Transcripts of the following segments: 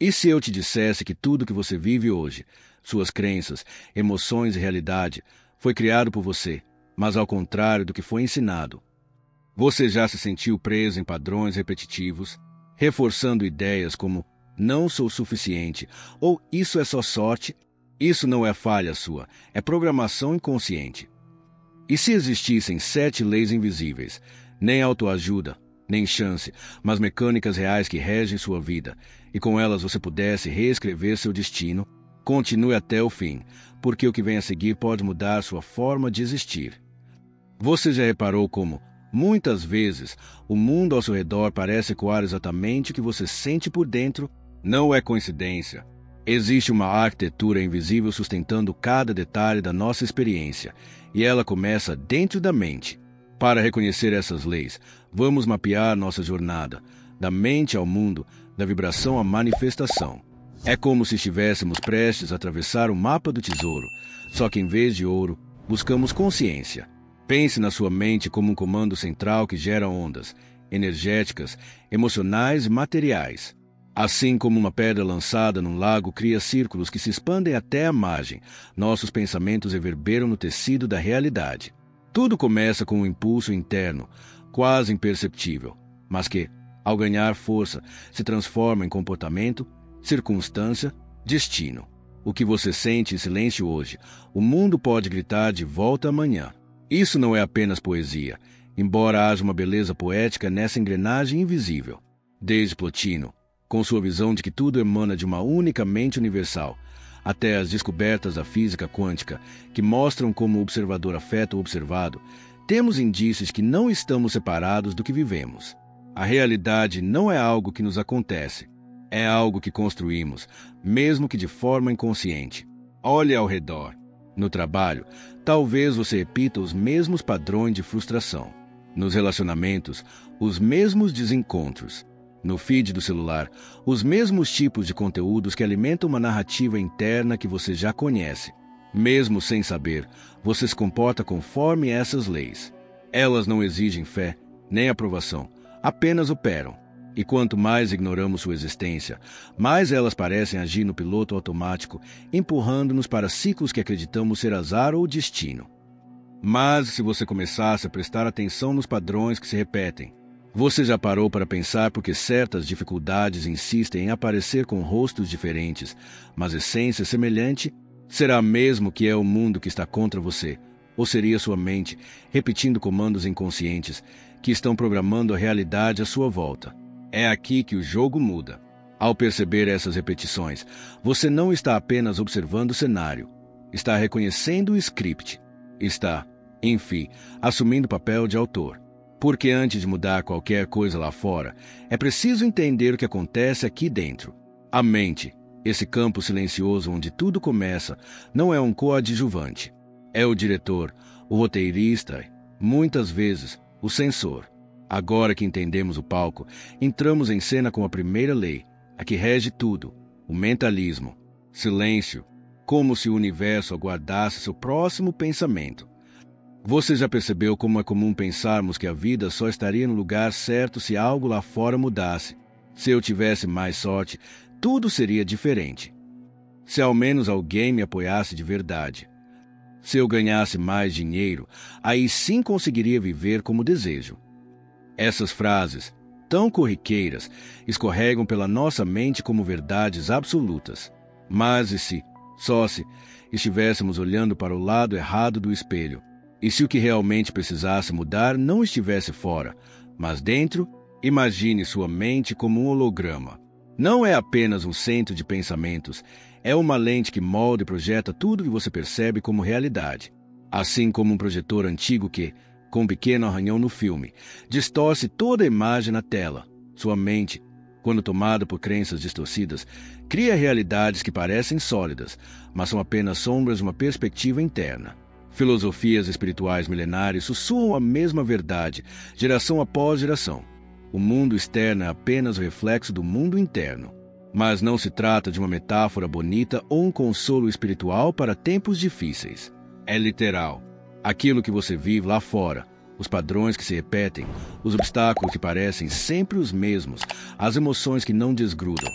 E se eu te dissesse que tudo que você vive hoje, suas crenças, emoções e realidade, foi criado por você, mas ao contrário do que foi ensinado? Você já se sentiu preso em padrões repetitivos, reforçando ideias como não sou suficiente ou isso é só sorte? Isso não é falha sua, é programação inconsciente. E se existissem 7 leis invisíveis, nem autoajuda, nem chance, mas mecânicas reais que regem sua vida, e com elas você pudesse reescrever seu destino, continue até o fim, porque o que vem a seguir pode mudar sua forma de existir. Você já reparou como, muitas vezes, o mundo ao seu redor parece ecoar exatamente o que você sente por dentro? Não é coincidência. Existe uma arquitetura invisível sustentando cada detalhe da nossa experiência, e ela começa dentro da mente. Para reconhecer essas leis, vamos mapear nossa jornada, da mente ao mundo, da vibração à manifestação. É como se estivéssemos prestes a atravessar o mapa do tesouro, só que em vez de ouro, buscamos consciência. Pense na sua mente como um comando central que gera ondas, energéticas, emocionais e materiais. Assim como uma pedra lançada num lago cria círculos que se expandem até a margem, nossos pensamentos reverberam no tecido da realidade. Tudo começa com um impulso interno, quase imperceptível, mas que, ao ganhar força, se transforma em comportamento, circunstância, destino. O que você sente em silêncio hoje, o mundo pode gritar de volta amanhã. Isso não é apenas poesia, embora haja uma beleza poética nessa engrenagem invisível. Desde Plotino, com sua visão de que tudo emana de uma única mente universal, até as descobertas da física quântica, que mostram como o observador afeta o observado, temos indícios que não estamos separados do que vivemos. A realidade não é algo que nos acontece, é algo que construímos, mesmo que de forma inconsciente. Olhe ao redor. No trabalho, talvez você repita os mesmos padrões de frustração. Nos relacionamentos, os mesmos desencontros. No feed do celular, os mesmos tipos de conteúdos que alimentam uma narrativa interna que você já conhece. Mesmo sem saber, você se comporta conforme essas leis. Elas não exigem fé, nem aprovação, apenas operam. E quanto mais ignoramos sua existência, mais elas parecem agir no piloto automático, empurrando-nos para ciclos que acreditamos ser azar ou destino. Mas se você começasse a prestar atenção nos padrões que se repetem, você já parou para pensar por que certas dificuldades insistem em aparecer com rostos diferentes, mas essência semelhante? Será mesmo que é o mundo que está contra você? Ou seria sua mente, repetindo comandos inconscientes, que estão programando a realidade à sua volta? É aqui que o jogo muda. Ao perceber essas repetições, você não está apenas observando o cenário, está reconhecendo o script, está, enfim, assumindo o papel de autor. Porque antes de mudar qualquer coisa lá fora, é preciso entender o que acontece aqui dentro. A mente, esse campo silencioso onde tudo começa, não é um coadjuvante. É o diretor, o roteirista, muitas vezes, o censor. Agora que entendemos o palco, entramos em cena com a primeira lei, a que rege tudo, o mentalismo. Silêncio, como se o universo aguardasse seu próximo pensamento. Você já percebeu como é comum pensarmos que a vida só estaria no lugar certo se algo lá fora mudasse? Se eu tivesse mais sorte, tudo seria diferente. Se ao menos alguém me apoiasse de verdade. Se eu ganhasse mais dinheiro, aí sim conseguiria viver como desejo. Essas frases, tão corriqueiras, escorregam pela nossa mente como verdades absolutas. Mas e se, só se, estivéssemos olhando para o lado errado do espelho? E se o que realmente precisasse mudar não estivesse fora, mas dentro? Imagine sua mente como um holograma. Não é apenas um centro de pensamentos, é uma lente que molda e projeta tudo que você percebe como realidade. Assim como um projetor antigo que, com um pequeno arranhão no filme, distorce toda a imagem na tela. Sua mente, quando tomada por crenças distorcidas, cria realidades que parecem sólidas, mas são apenas sombras de uma perspectiva interna. Filosofias espirituais milenares sussurram a mesma verdade, geração após geração. O mundo externo é apenas o reflexo do mundo interno. Mas não se trata de uma metáfora bonita ou um consolo espiritual para tempos difíceis. É literal. Aquilo que você vive lá fora, os padrões que se repetem, os obstáculos que parecem sempre os mesmos, as emoções que não desgrudam,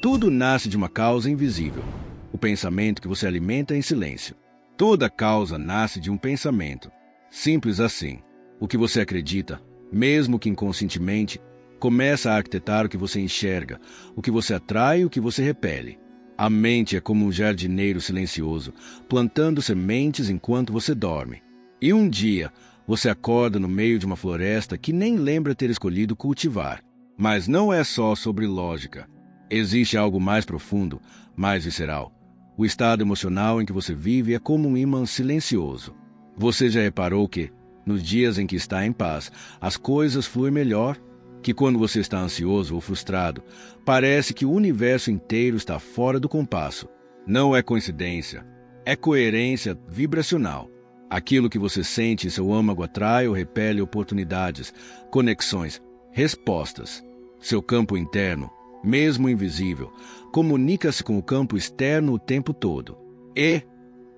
Tudo nasce de uma causa invisível, o pensamento que você alimenta em silêncio. Toda causa nasce de um pensamento. Simples assim. O que você acredita, mesmo que inconscientemente, começa a arquitetar o que você enxerga, o que você atrai e o que você repele. A mente é como um jardineiro silencioso, plantando sementes enquanto você dorme. E um dia, você acorda no meio de uma floresta que nem lembra ter escolhido cultivar. Mas não é só sobre lógica. Existe algo mais profundo, mais visceral. O estado emocional em que você vive é como um ímã silencioso. Você já reparou que, nos dias em que está em paz, as coisas fluem melhor? Que quando você está ansioso ou frustrado, parece que o universo inteiro está fora do compasso. Não é coincidência, é coerência vibracional. Aquilo que você sente em seu âmago atrai ou repele oportunidades, conexões, respostas. Seu campo interno, mesmo invisível, comunica-se com o campo externo o tempo todo. E,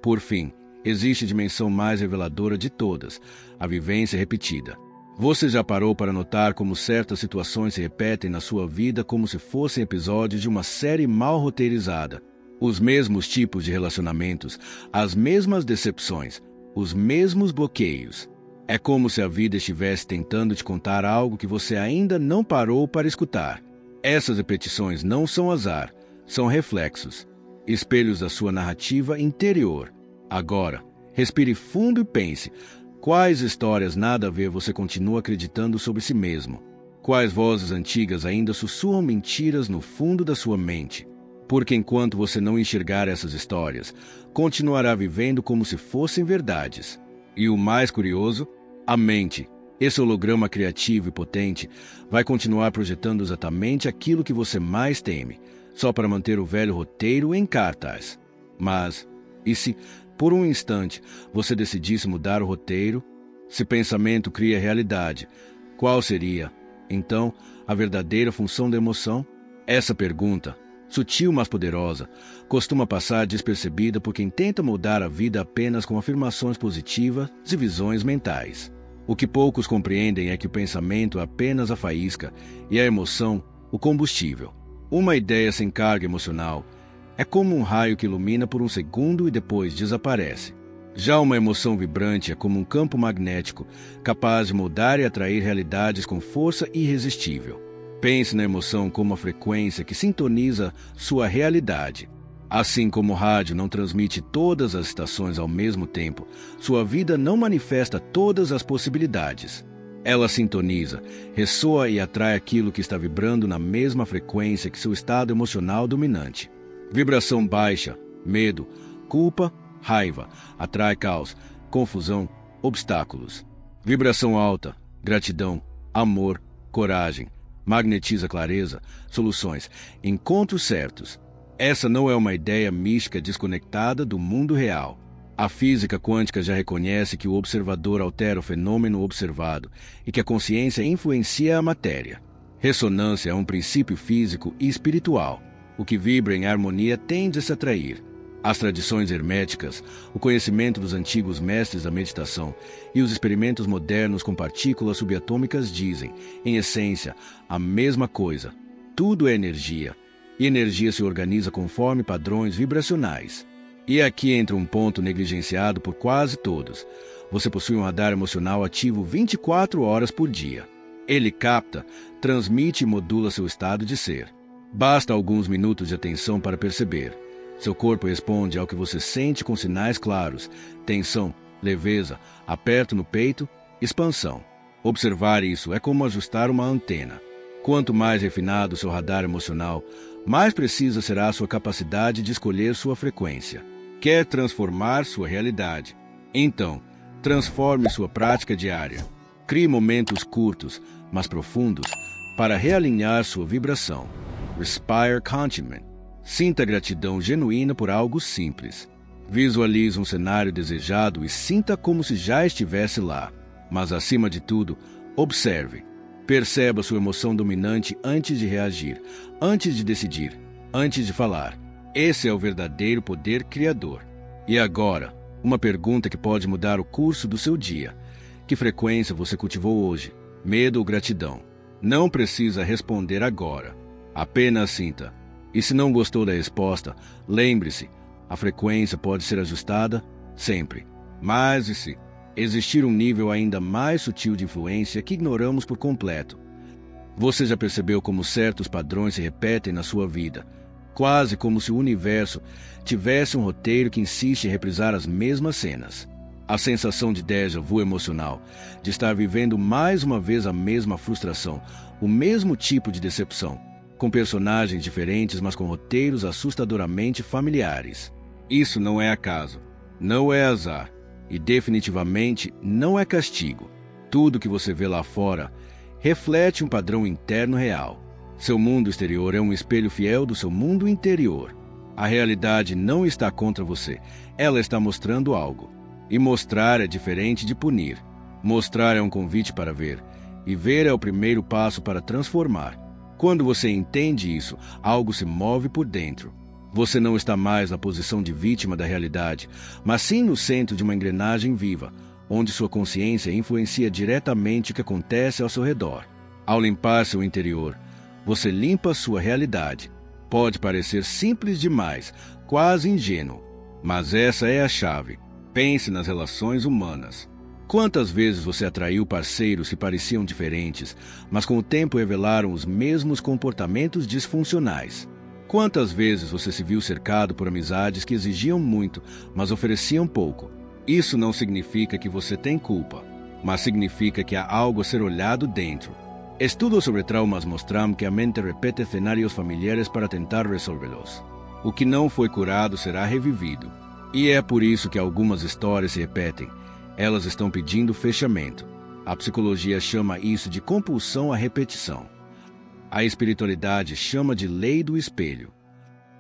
por fim, existe a dimensão mais reveladora de todas, a vivência repetida. Você já parou para notar como certas situações se repetem na sua vida como se fossem episódios de uma série mal roteirizada? Os mesmos tipos de relacionamentos, as mesmas decepções, os mesmos bloqueios. É como se a vida estivesse tentando te contar algo que você ainda não parou para escutar. Essas repetições não são azar, são reflexos, espelhos da sua narrativa interior. Agora, respire fundo e pense: quais histórias nada a ver você continua acreditando sobre si mesmo? Quais vozes antigas ainda sussurram mentiras no fundo da sua mente? Porque enquanto você não enxergar essas histórias, continuará vivendo como se fossem verdades. E o mais curioso, a mente, esse holograma criativo e potente, vai continuar projetando exatamente aquilo que você mais teme, só para manter o velho roteiro em cartaz. Mas, e se, por um instante, você decidisse mudar o roteiro? Se pensamento cria realidade, qual seria, então, a verdadeira função da emoção? Essa pergunta, sutil mas poderosa, costuma passar despercebida por quem tenta mudar a vida apenas com afirmações positivas e visões mentais. O que poucos compreendem é que o pensamento é apenas a faísca e a emoção, o combustível. Uma ideia sem carga emocional é como um raio que ilumina por um segundo e depois desaparece. Já uma emoção vibrante é como um campo magnético, capaz de moldar e atrair realidades com força irresistível. Pense na emoção como a frequência que sintoniza sua realidade. Assim como o rádio não transmite todas as estações ao mesmo tempo, sua vida não manifesta todas as possibilidades. Ela sintoniza, ressoa e atrai aquilo que está vibrando na mesma frequência que seu estado emocional dominante. Vibração baixa, medo, culpa, raiva, atrai caos, confusão, obstáculos. Vibração alta, gratidão, amor, coragem, magnetiza clareza, soluções, encontros certos. Essa não é uma ideia mística desconectada do mundo real. A física quântica já reconhece que o observador altera o fenômeno observado e que a consciência influencia a matéria. Ressonância é um princípio físico e espiritual. O que vibra em harmonia tende a se atrair. As tradições herméticas, o conhecimento dos antigos mestres da meditação e os experimentos modernos com partículas subatômicas dizem, em essência, a mesma coisa. Tudo é energia, e energia se organiza conforme padrões vibracionais. E aqui entra um ponto negligenciado por quase todos. Você possui um radar emocional ativo 24 horas por dia. Ele capta, transmite e modula seu estado de ser. Basta alguns minutos de atenção para perceber. Seu corpo responde ao que você sente com sinais claros: tensão, leveza, aperto no peito, expansão. Observar isso é como ajustar uma antena. Quanto mais refinado seu radar emocional, mais precisa será a sua capacidade de escolher sua frequência. Quer transformar sua realidade? Então, transforme sua prática diária. Crie momentos curtos, mas profundos, para realinhar sua vibração. Respire Contentment. Sinta gratidão genuína por algo simples. Visualize um cenário desejado e sinta como se já estivesse lá. Mas, acima de tudo, observe. Perceba sua emoção dominante antes de reagir, antes de decidir, antes de falar. Esse é o verdadeiro poder criador. E agora, uma pergunta que pode mudar o curso do seu dia. Que frequência você cultivou hoje? Medo ou gratidão? Não precisa responder agora. Apenas sinta. E se não gostou da resposta, lembre-se, a frequência pode ser ajustada sempre. Mas e se existir um nível ainda mais sutil de influência que ignoramos por completo? Você já percebeu como certos padrões se repetem na sua vida, quase como se o universo tivesse um roteiro que insiste em reprisar as mesmas cenas? A sensação de déjà vu emocional, de estar vivendo mais uma vez a mesma frustração, o mesmo tipo de decepção, com personagens diferentes, mas com roteiros assustadoramente familiares. Isso não é acaso, não é azar, e definitivamente não é castigo. Tudo que você vê lá fora reflete um padrão interno real. Seu mundo exterior é um espelho fiel do seu mundo interior. A realidade não está contra você, ela está mostrando algo. E mostrar é diferente de punir. Mostrar é um convite para ver, e ver é o primeiro passo para transformar. Quando você entende isso, algo se move por dentro. Você não está mais na posição de vítima da realidade, mas sim no centro de uma engrenagem viva, onde sua consciência influencia diretamente o que acontece ao seu redor. Ao limpar seu interior, você limpa sua realidade. Pode parecer simples demais, quase ingênuo, mas essa é a chave. Pense nas relações humanas. Quantas vezes você atraiu parceiros que pareciam diferentes, mas com o tempo revelaram os mesmos comportamentos disfuncionais? Quantas vezes você se viu cercado por amizades que exigiam muito, mas ofereciam pouco? Isso não significa que você tem culpa, mas significa que há algo a ser olhado dentro. Estudos sobre traumas mostram que a mente repete cenários familiares para tentar resolvê-los. O que não foi curado será revivido. E é por isso que algumas histórias se repetem. Elas estão pedindo fechamento. A psicologia chama isso de compulsão à repetição. A espiritualidade chama de lei do espelho.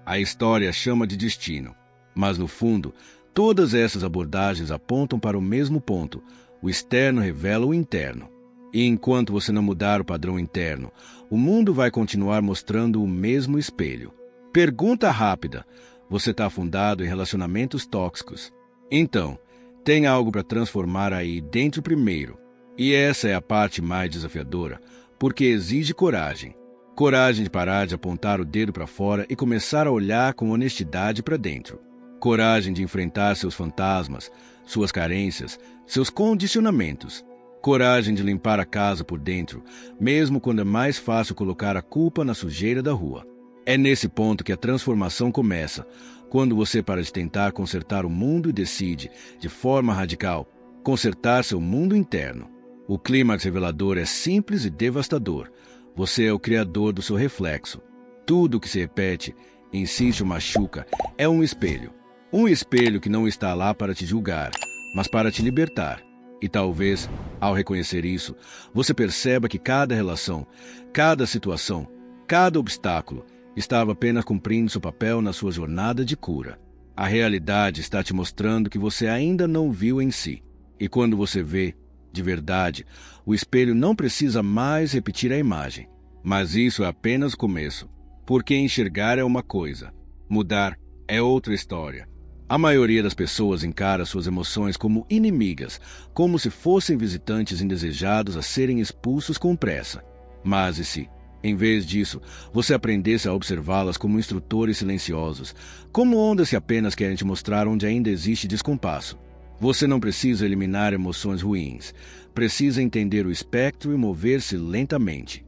A história chama de destino. Mas, no fundo, todas essas abordagens apontam para o mesmo ponto. O externo revela o interno. E enquanto você não mudar o padrão interno, o mundo vai continuar mostrando o mesmo espelho. Pergunta rápida. Você está afundado em relacionamentos tóxicos. Então, tem algo para transformar aí dentro primeiro. E essa é a parte mais desafiadora, porque exige coragem. Coragem de parar de apontar o dedo para fora e começar a olhar com honestidade para dentro. Coragem de enfrentar seus fantasmas, suas carências, seus condicionamentos. Coragem de limpar a casa por dentro, mesmo quando é mais fácil colocar a culpa na sujeira da rua. É nesse ponto que a transformação começa, quando você para de tentar consertar o mundo e decide, de forma radical, consertar seu mundo interno. O clímax revelador é simples e devastador. Você é o criador do seu reflexo. Tudo que se repete, insiste ou machuca, é um espelho. Um espelho que não está lá para te julgar, mas para te libertar. E talvez, ao reconhecer isso, você perceba que cada relação, cada situação, cada obstáculo estava apenas cumprindo seu papel na sua jornada de cura. A realidade está te mostrando que você ainda não viu em si. E quando você vê, de verdade, o espelho não precisa mais repetir a imagem. Mas isso é apenas o começo. Porque enxergar é uma coisa, mudar é outra história. A maioria das pessoas encara suas emoções como inimigas, como se fossem visitantes indesejados a serem expulsos com pressa. Mas e se, em vez disso, você aprendesse a observá-las como instrutores silenciosos, como ondas que apenas querem te mostrar onde ainda existe descompasso? Você não precisa eliminar emoções ruins, precisa entender o espectro e mover-se lentamente.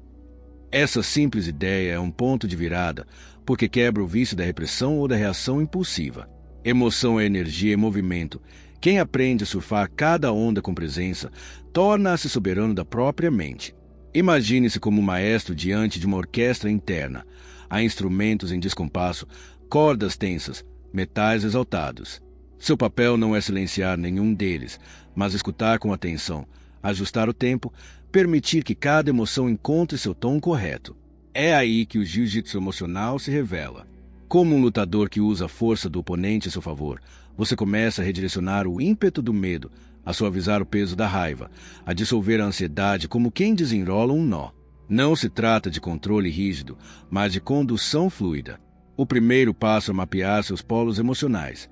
Essa simples ideia é um ponto de virada, porque quebra o vício da repressão ou da reação impulsiva. Emoção é energia e movimento. Quem aprende a surfar cada onda com presença, torna-se soberano da própria mente. Imagine-se como um maestro diante de uma orquestra interna. Há instrumentos em descompasso, cordas tensas, metais exaltados. Seu papel não é silenciar nenhum deles, mas escutar com atenção, ajustar o tempo, permitir que cada emoção encontre seu tom correto. É aí que o jiu-jitsu emocional se revela. Como um lutador que usa a força do oponente a seu favor, você começa a redirecionar o ímpeto do medo, a suavizar o peso da raiva, a dissolver a ansiedade como quem desenrola um nó. Não se trata de controle rígido, mas de condução fluida. O primeiro passo é mapear seus polos emocionais.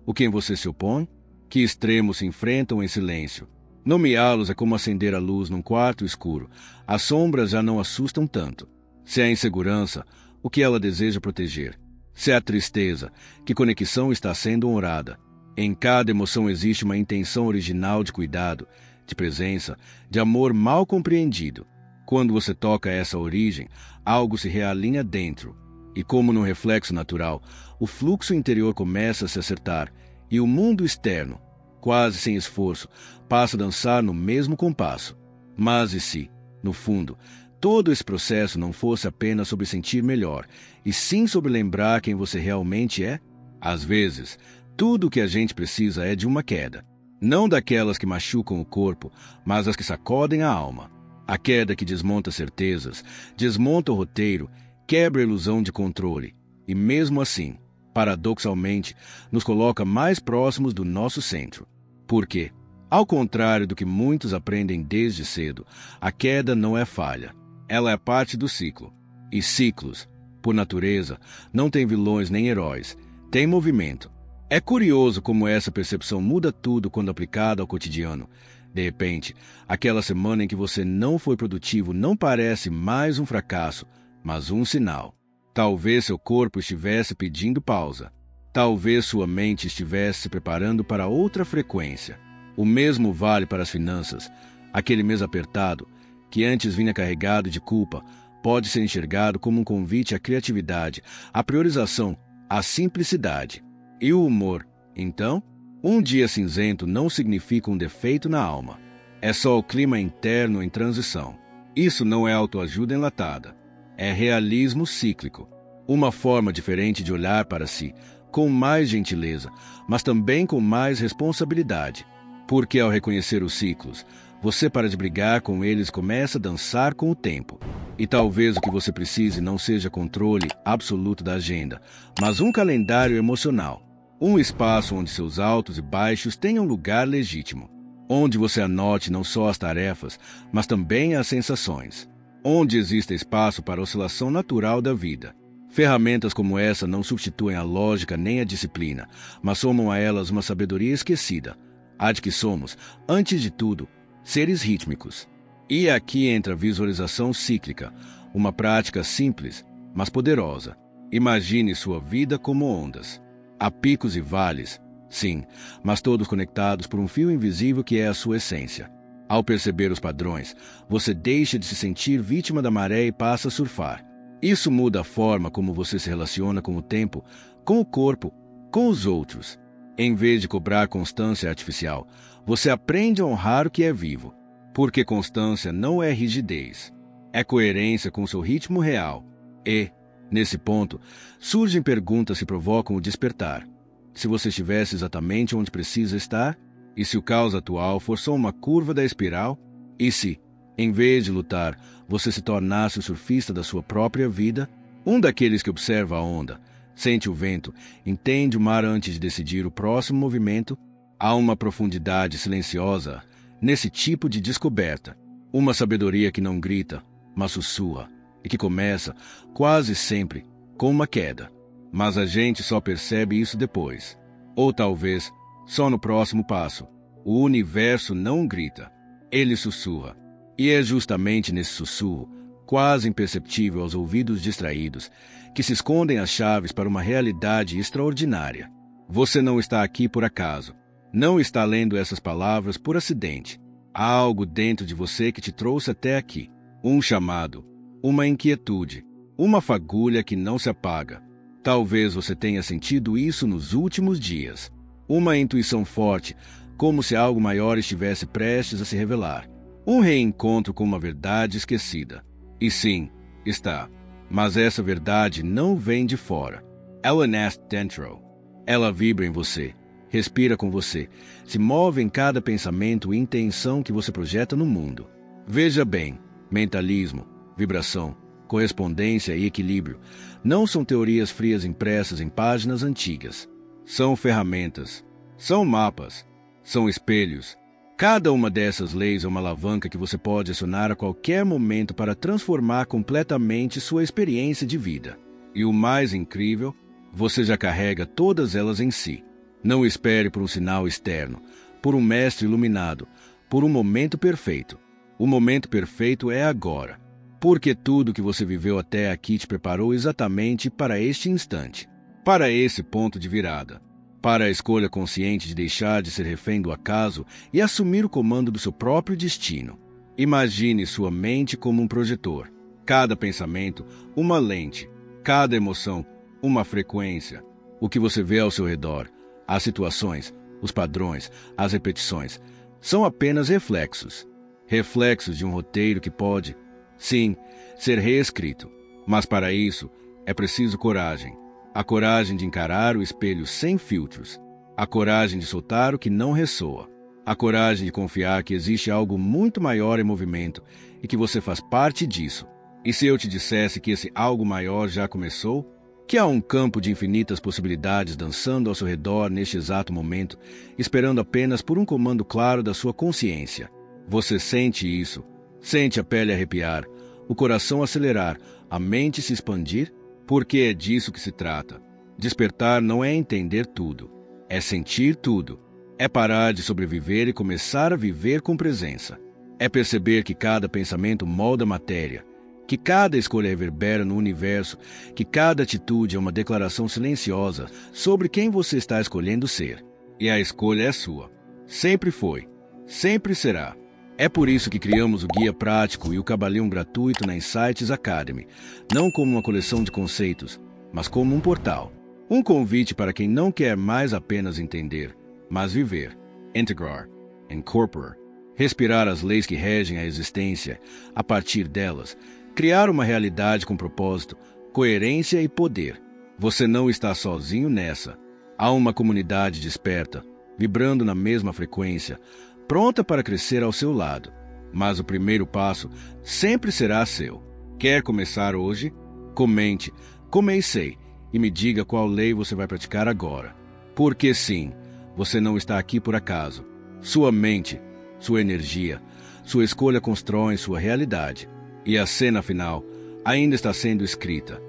O quem você se opõe? Que extremos se enfrentam em silêncio? Nomeá-los é como acender a luz num quarto escuro. As sombras já não assustam tanto. Se há insegurança, o que ela deseja proteger. Se é a tristeza, que conexão está sendo honrada. Em cada emoção existe uma intenção original de cuidado, de presença, de amor mal compreendido. Quando você toca essa origem, algo se realinha dentro. E como num reflexo natural, o fluxo interior começa a se acertar, e o mundo externo, quase sem esforço, passa a dançar no mesmo compasso. Mas e se, no fundo, todo esse processo não fosse apenas sobre sentir melhor, e sim sobre lembrar quem você realmente é? Às vezes, tudo o que a gente precisa é de uma queda. Não daquelas que machucam o corpo, mas as que sacodem a alma. A queda que desmonta certezas, desmonta o roteiro, quebra a ilusão de controle. E mesmo assim, paradoxalmente, nos coloca mais próximos do nosso centro. Por quê? Ao contrário do que muitos aprendem desde cedo, a queda não é falha. Ela é parte do ciclo. E ciclos, por natureza, não têm vilões nem heróis. Tem movimento. É curioso como essa percepção muda tudo quando aplicada ao cotidiano. De repente, aquela semana em que você não foi produtivo não parece mais um fracasso, mas um sinal. Talvez seu corpo estivesse pedindo pausa. Talvez sua mente estivesse se preparando para outra frequência. O mesmo vale para as finanças. Aquele mês apertado, que antes vinha carregado de culpa, pode ser enxergado como um convite à criatividade, à priorização, à simplicidade. E o humor, então? Um dia cinzento não significa um defeito na alma. É só o clima interno em transição. Isso não é autoajuda enlatada. É realismo cíclico. Uma forma diferente de olhar para si, com mais gentileza, mas também com mais responsabilidade. Porque ao reconhecer os ciclos, você para de brigar com eles e começa a dançar com o tempo. E talvez o que você precise não seja controle absoluto da agenda, mas um calendário emocional. Um espaço onde seus altos e baixos tenham lugar legítimo. Onde você anote não só as tarefas, mas também as sensações. Onde exista espaço para a oscilação natural da vida. Ferramentas como essa não substituem a lógica nem a disciplina, mas somam a elas uma sabedoria esquecida. A de que somos, antes de tudo, seres rítmicos. E aqui entra a visualização cíclica, uma prática simples, mas poderosa. Imagine sua vida como ondas. Há picos e vales, sim, mas todos conectados por um fio invisível que é a sua essência. Ao perceber os padrões, você deixa de se sentir vítima da maré e passa a surfar. Isso muda a forma como você se relaciona com o tempo, com o corpo, com os outros. Em vez de cobrar constância artificial, você aprende a honrar o que é vivo. Porque constância não é rigidez, é coerência com seu ritmo real. E, nesse ponto, surgem perguntas que provocam o despertar. Se você estivesse exatamente onde precisa estar? E se o caos atual for só uma curva da espiral? E se, em vez de lutar, você se tornasse o surfista da sua própria vida? Um daqueles que observa a onda, sente o vento, entende o mar antes de decidir o próximo movimento? Há uma profundidade silenciosa nesse tipo de descoberta. Uma sabedoria que não grita, mas sussurra, e que começa, quase sempre, com uma queda. Mas a gente só percebe isso depois. Ou talvez, só no próximo passo. O universo não grita, ele sussurra. E é justamente nesse sussurro, quase imperceptível aos ouvidos distraídos, que se escondem as chaves para uma realidade extraordinária. Você não está aqui por acaso. Não está lendo essas palavras por acidente. Há algo dentro de você que te trouxe até aqui. Um chamado, uma inquietude, uma fagulha que não se apaga. Talvez você tenha sentido isso nos últimos dias. Uma intuição forte, como se algo maior estivesse prestes a se revelar. Um reencontro com uma verdade esquecida. E sim, está. Mas essa verdade não vem de fora. Ela nasce dentro. Ela vibra em você, respira com você, se move em cada pensamento e intenção que você projeta no mundo. Veja bem, mentalismo, vibração, correspondência e equilíbrio não são teorias frias impressas em páginas antigas. São ferramentas, são mapas, são espelhos. Cada uma dessas leis é uma alavanca que você pode acionar a qualquer momento para transformar completamente sua experiência de vida. E o mais incrível, você já carrega todas elas em si. Não espere por um sinal externo, por um mestre iluminado, por um momento perfeito. O momento perfeito é agora. Porque tudo que você viveu até aqui te preparou exatamente para este instante, para esse ponto de virada, para a escolha consciente de deixar de ser refém do acaso e assumir o comando do seu próprio destino. Imagine sua mente como um projetor. Cada pensamento, uma lente. Cada emoção, uma frequência. O que você vê ao seu redor, as situações, os padrões, as repetições, são apenas reflexos. Reflexos de um roteiro que pode, sim, ser reescrito. Mas para isso, é preciso coragem. A coragem de encarar o espelho sem filtros. A coragem de soltar o que não ressoa. A coragem de confiar que existe algo muito maior em movimento e que você faz parte disso. E se eu te dissesse que esse algo maior já começou? Que há um campo de infinitas possibilidades dançando ao seu redor neste exato momento, esperando apenas por um comando claro da sua consciência. Você sente isso? Sente a pele arrepiar, o coração acelerar, a mente se expandir? Porque é disso que se trata. Despertar não é entender tudo, é sentir tudo. É parar de sobreviver e começar a viver com presença. É perceber que cada pensamento molda a matéria, que cada escolha reverbera no universo, que cada atitude é uma declaração silenciosa sobre quem você está escolhendo ser. E a escolha é sua. Sempre foi. Sempre será. É por isso que criamos o Guia Prático e o Cabalion gratuito na Insights Academy, não como uma coleção de conceitos, mas como um portal. Um convite para quem não quer mais apenas entender, mas viver, integrar, incorporar, respirar as leis que regem a existência, a partir delas, criar uma realidade com propósito, coerência e poder. Você não está sozinho nessa. Há uma comunidade desperta, vibrando na mesma frequência, pronta para crescer ao seu lado. Mas o primeiro passo sempre será seu. Quer começar hoje? Comente, comecei, e me diga qual lei você vai praticar agora. Porque sim, você não está aqui por acaso. Sua mente, sua energia, sua escolha constroem sua realidade. E a cena final ainda está sendo escrita.